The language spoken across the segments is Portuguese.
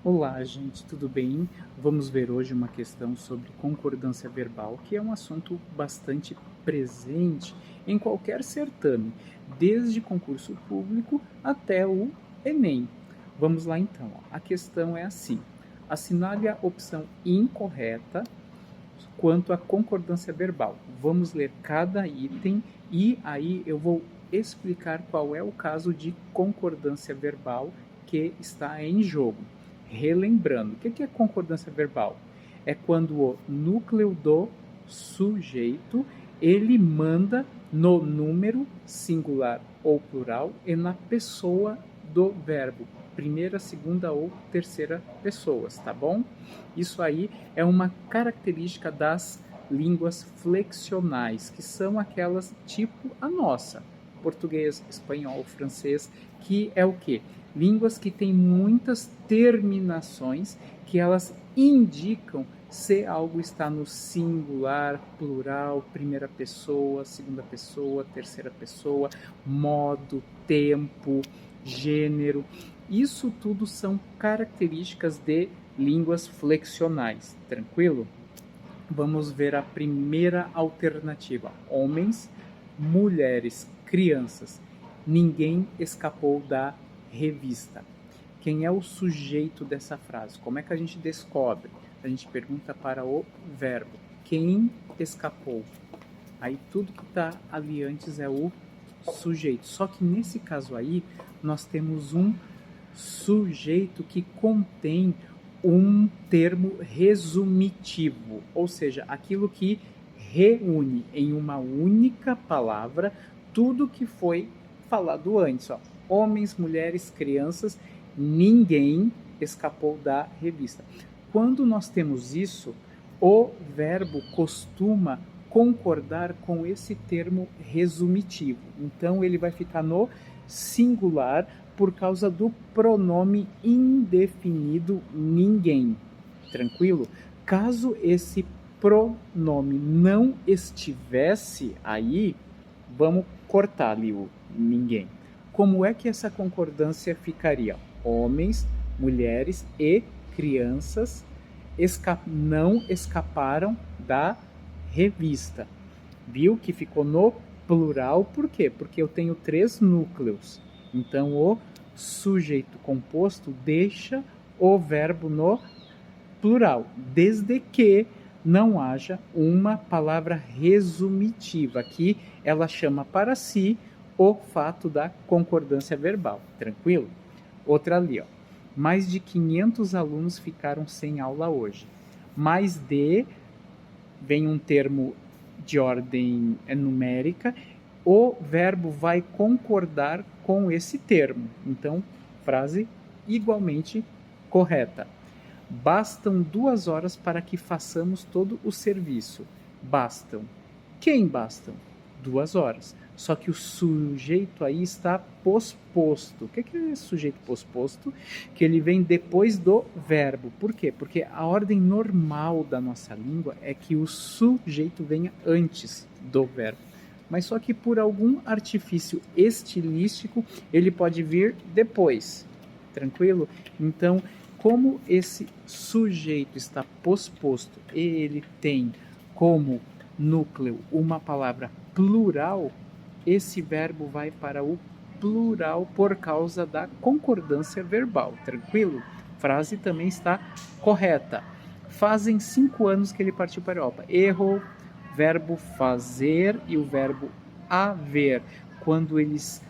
Olá, gente, tudo bem? Vamos ver hoje uma questão sobre concordância verbal, que é um assunto bastante presente em qualquer certame, desde concurso público até o Enem. Vamos lá então. A questão é assim: assinale a opção incorreta quanto à concordância verbal. Vamos ler cada item e aí eu vou explicar qual é o caso de concordância verbal que está em jogo. Relembrando, o que é concordância verbal? É quando o núcleo do sujeito ele manda no número singular ou plural e na pessoa do verbo, primeira, segunda ou terceira pessoas, tá bom? Isso aí é uma característica das línguas flexionais, que são aquelas tipo a nossa, português, espanhol, francês, que é o quê? Línguas que têm muitas terminações que elas indicam se algo está no singular, plural, primeira pessoa, segunda pessoa, terceira pessoa, modo, tempo, gênero. Isso tudo são características de línguas flexionais, tranquilo? Vamos ver a primeira alternativa: homens, mulheres, crianças. Ninguém escapou da revista. Quem é o sujeito dessa frase? Como é que a gente descobre? A gente pergunta para o verbo. Quem escapou? Aí tudo que está ali antes é o sujeito. Só que nesse caso aí, nós temos um sujeito que contém um termo resumitivo, ou seja, aquilo que reúne em uma única palavra tudo que foi falado antes. Ó. Homens, mulheres, crianças, ninguém escapou da revista. Quando nós temos isso, o verbo costuma concordar com esse termo resumitivo. Então, ele vai ficar no singular por causa do pronome indefinido ninguém. Tranquilo? Caso esse pronome não estivesse aí, vamos cortar ali o ninguém. Como é que essa concordância ficaria? Homens, mulheres e crianças não escaparam da revista. Viu que ficou no plural, por quê? Porque eu tenho 3 núcleos. Então, o sujeito composto deixa o verbo no plural, desde que não haja uma palavra resumitiva, que ela chama para si o fato da concordância verbal. Tranquilo? Outra ali, ó. Mais de 500 alunos ficaram sem aula hoje. Mais de, vem um termo de ordem numérica, o verbo vai concordar com esse termo. Então, frase igualmente correta. Bastam 2 horas para que façamos todo o serviço. Bastam. Quem bastam? 2 horas. Só que o sujeito aí está posposto. O que é sujeito posposto? Que ele vem depois do verbo. Por quê? Porque a ordem normal da nossa língua é que o sujeito venha antes do verbo. Mas só que por algum artifício estilístico, ele pode vir depois. Tranquilo? Então, como esse sujeito está posposto e ele tem como núcleo uma palavra plural, esse verbo vai para o plural por causa da concordância verbal, tranquilo? Frase também está correta. Fazem 5 anos que ele partiu para a Europa. Erro, verbo fazer e o verbo haver. Quando eles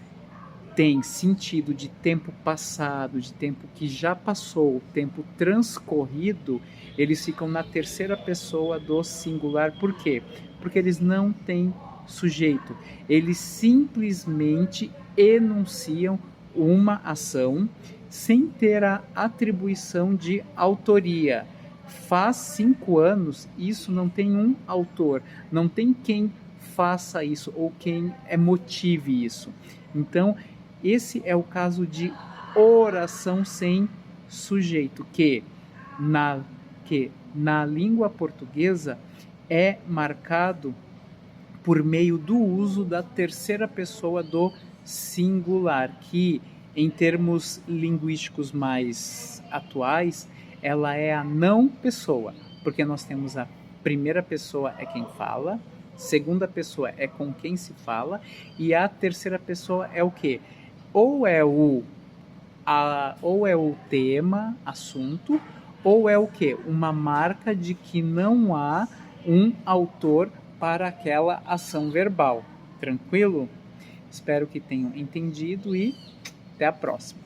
têm sentido de tempo passado, de tempo que já passou, tempo transcorrido, eles ficam na terceira pessoa do singular. Por quê? Porque eles não têm sujeito. Eles simplesmente enunciam uma ação sem ter a atribuição de autoria. Faz 5 anos, isso não tem um autor, não tem quem faça isso ou quem motive isso. Então, esse é o caso de oração sem sujeito, que na língua portuguesa é marcado por meio do uso da terceira pessoa do singular, que Em termos linguísticos mais atuais, ela é a não pessoa, porque nós temos a primeira pessoa é quem fala, segunda pessoa é com quem se fala, e a terceira pessoa é o quê? Ou é o tema, assunto, ou é o quê? Uma marca de que não há um autor para aquela ação verbal. Tranquilo? Espero que tenham entendido e até a próxima.